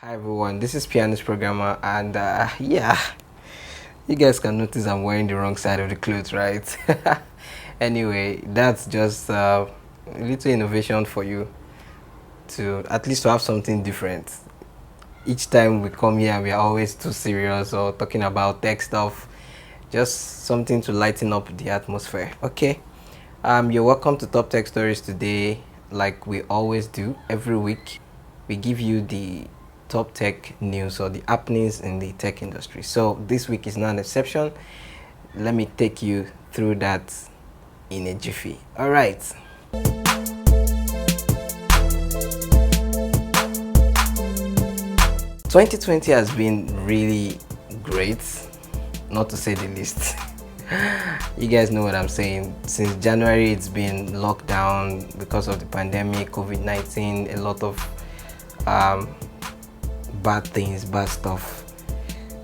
Hi everyone, this is Pianist Programmer, and yeah, you guys can notice I'm wearing the wrong side of the clothes, right? Anyway, that's just a little innovation for you to at least to have something different. Each time we come here, we are always too serious or talking about tech stuff, just something to lighten up the atmosphere. Okay, you're welcome to Top Tech Stories today, like we always do every week. We give you the top tech news or the happenings in the tech industry. So this week is not an exception. Let me take you through that in a jiffy. All right. 2020 has been really great, not to say the least. You guys know what I'm saying. Since January, it's been locked down because of the pandemic, COVID-19, a lot of bad things, bad stuff.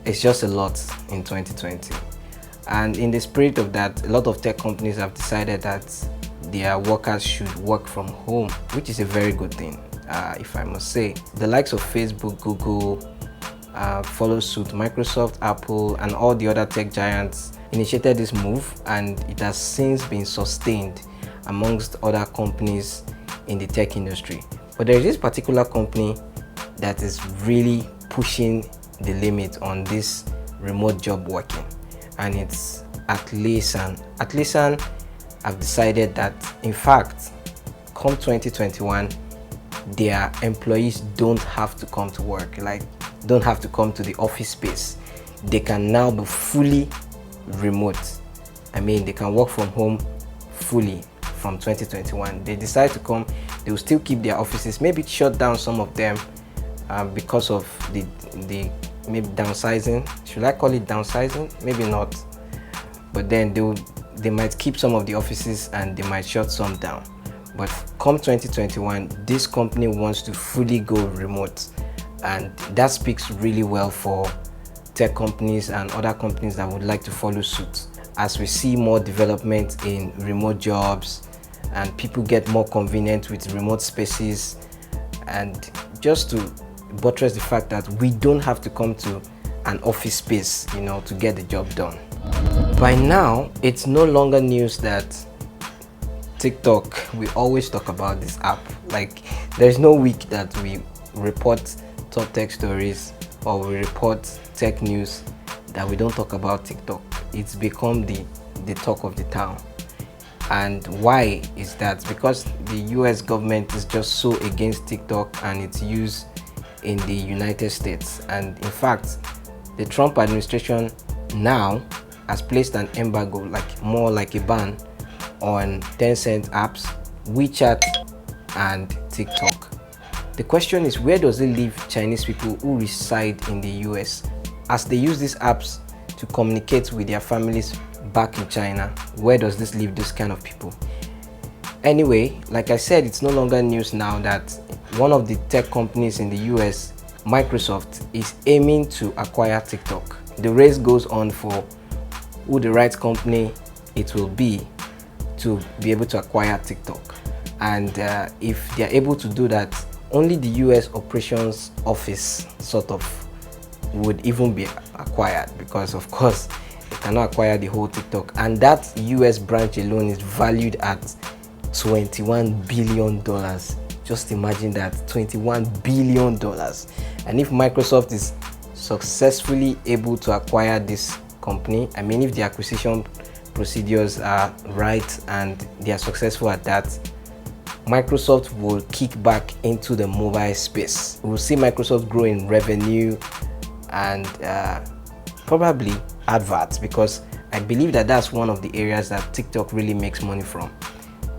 It's just a lot in 2020. And in the spirit of that, a lot of tech companies have decided that their workers should work from home, which is a very good thing, if I must say. The likes of Facebook, Google, follow suit. Microsoft, Apple, and all the other tech giants initiated this move, and it has since been sustained amongst other companies in the tech industry. But there is this particular company that is really pushing the limit on this remote job working, and it's Atlassian. Atlassian have decided that, in fact, come 2021, their employees don't have to come to work, like don't have to come to the office space. They can now be fully remote. I mean, they can work from home fully from 2021. They decide to come, they will still keep their offices, maybe shut down some of them because of the maybe downsizing. Should I call it downsizing? Maybe not. But then they might keep some of the offices and they might shut some down. But come 2021, this company wants to fully go remote, and that speaks really well for tech companies and other companies that would like to follow suit. As we see more development in remote jobs and people get more convenient with remote spaces, and just to buttress the fact that we don't have to come to an office space, to get the job done. By now, it's no longer news that TikTok, we always talk about this app. Like, there's no week that we report top tech stories or we report tech news that we don't talk about TikTok. It's become the talk of the town. And why is that? Because the US government is just so against TikTok and its use in the United States. And in fact, the Trump administration now has placed an embargo, more like a ban, on Tencent apps, WeChat, and TikTok. The question is, where does it leave Chinese people who reside in the US as they use these apps to communicate with their families back in China? Where does this leave these kind of people? Anyway, like I said, it's no longer news now that one of the tech companies in the US, Microsoft, is aiming to acquire TikTok. The race goes on for who the right company it will be to be able to acquire TikTok. And if they're able to do that, only the US operations office sort of would even be acquired, because of course they cannot acquire the whole TikTok, and that US branch alone is valued at $21 billion. Just imagine that, $21 billion. And if Microsoft is successfully able to acquire this company, I mean, if the acquisition procedures are right and they are successful at that, Microsoft will kick back into the mobile space. We'll see Microsoft grow in revenue and probably adverts, because I believe that that's one of the areas that TikTok really makes money from.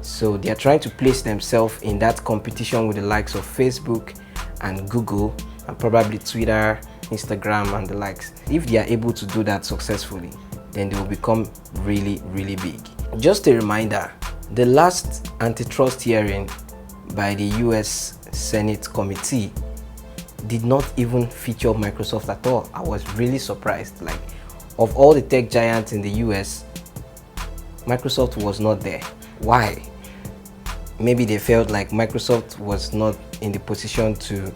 So they are trying to place themselves in that competition with the likes of Facebook and Google and probably Twitter, Instagram, and the likes. If they are able to do that successfully, then they will become really, really big. Just a reminder, the last antitrust hearing by the US Senate committee did not even feature Microsoft at all. I was really surprised. Like, of all the tech giants in the US, Microsoft was not there. Why? Maybe they felt like Microsoft was not in the position to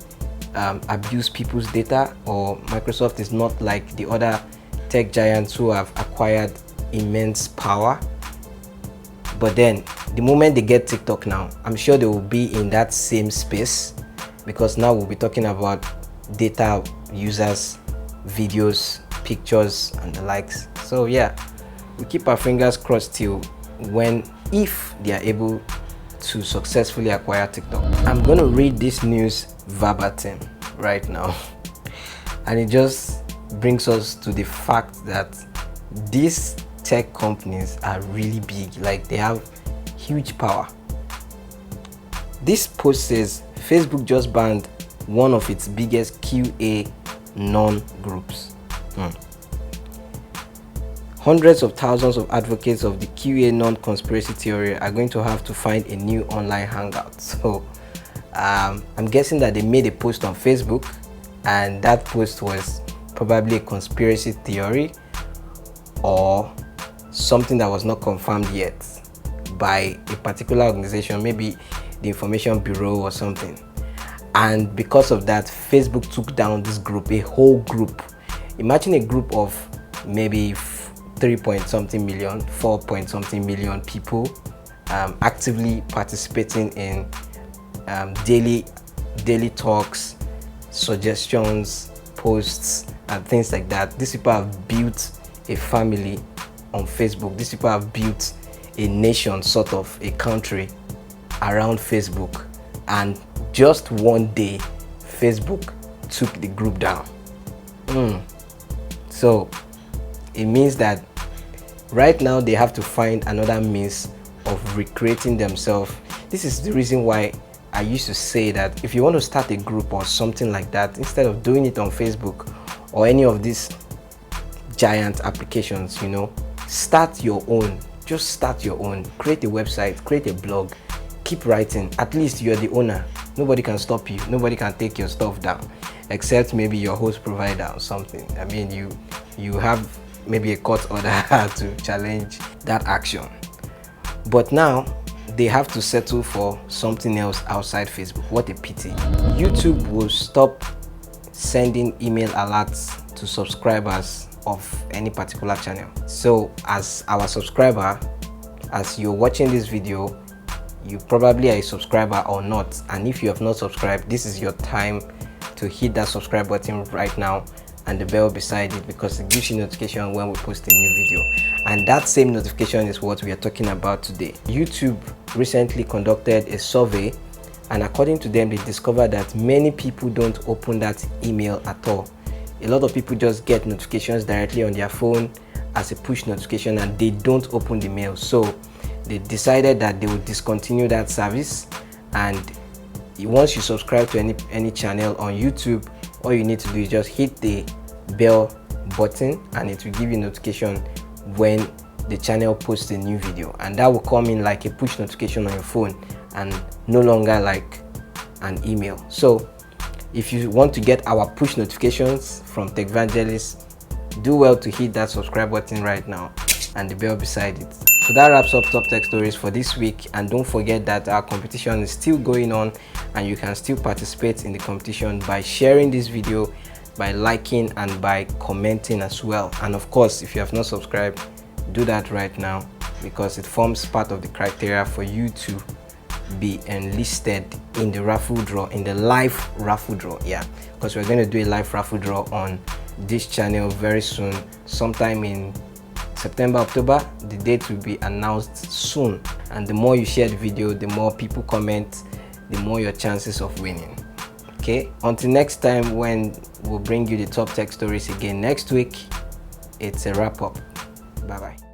abuse people's data, or Microsoft is not like the other tech giants who have acquired immense power. But then the moment they get TikTok now, I'm sure they will be in that same space, because now we'll be talking about data, users, videos, pictures, and the likes. So yeah, we keep our fingers crossed till if they are able to successfully acquire TikTok. I'm going to read this news verbatim right now, and it just brings us to the fact that these tech companies are really big, like they have huge power. This post says Facebook just banned one of its biggest QA non-groups. Hundreds of thousands of advocates of the QA non-conspiracy theory are going to have to find a new online hangout. So I'm guessing that they made a post on Facebook, and that post was probably a conspiracy theory or something that was not confirmed yet by a particular organization, maybe the Information Bureau or something. And because of that, Facebook took down this group, a whole group. Imagine a group of maybe 3 point something million, 4 point something million people actively participating in daily talks, suggestions, posts, and things like that. These people have built a family on Facebook. These people have built a nation, sort of a country, around Facebook. And just one day, Facebook took the group down. So it means that right now they have to find another means of recreating themselves. This is the reason why I used to say that if you want to start a group or something like that, instead of doing it on Facebook or any of these giant applications, start your own. Just start your own. Create a website, create a blog, keep writing. At least you're the owner. Nobody can stop you. Nobody can take your stuff down, except maybe your host provider or something. I mean, you have maybe a court order to challenge that action. But now they have to settle for something else outside Facebook. What a pity. YouTube will stop sending email alerts to subscribers of any particular channel. So as our subscriber, as you're watching this video, you probably are a subscriber or not, and if you have not subscribed, this is your time to hit that subscribe button right now and the bell beside it, because it gives you notification when we post a new video. And that same notification is what we are talking about today. YouTube recently conducted a survey, and according to them, they discovered that many people don't open that email at all. A lot of people just get notifications directly on their phone as a push notification, and they don't open the mail. So they decided that they would discontinue that service, and once you subscribe to any channel on YouTube, all you need to do is just hit the bell button, and it will give you notification when the channel posts a new video, and that will come in like a push notification on your phone and no longer like an email. So if you want to get our push notifications from Techvangelists, do well to hit that subscribe button right now and the bell beside it. So that wraps up Top Tech Stories for this week, and don't forget that our competition is still going on, and you can still participate in the competition by sharing this video, by liking, and by commenting as well. And of course, if you have not subscribed, do that right now, because it forms part of the criteria for you to be enlisted in the raffle draw, in the live raffle draw. Yeah, because we're going to do a live raffle draw on this channel very soon, sometime in September, October. The date will be announced soon, and the more you share the video, the more people comment, the more your chances of winning. Okay, until next time when we'll bring you the Top Tech Stories again next week, it's a wrap up. Bye bye.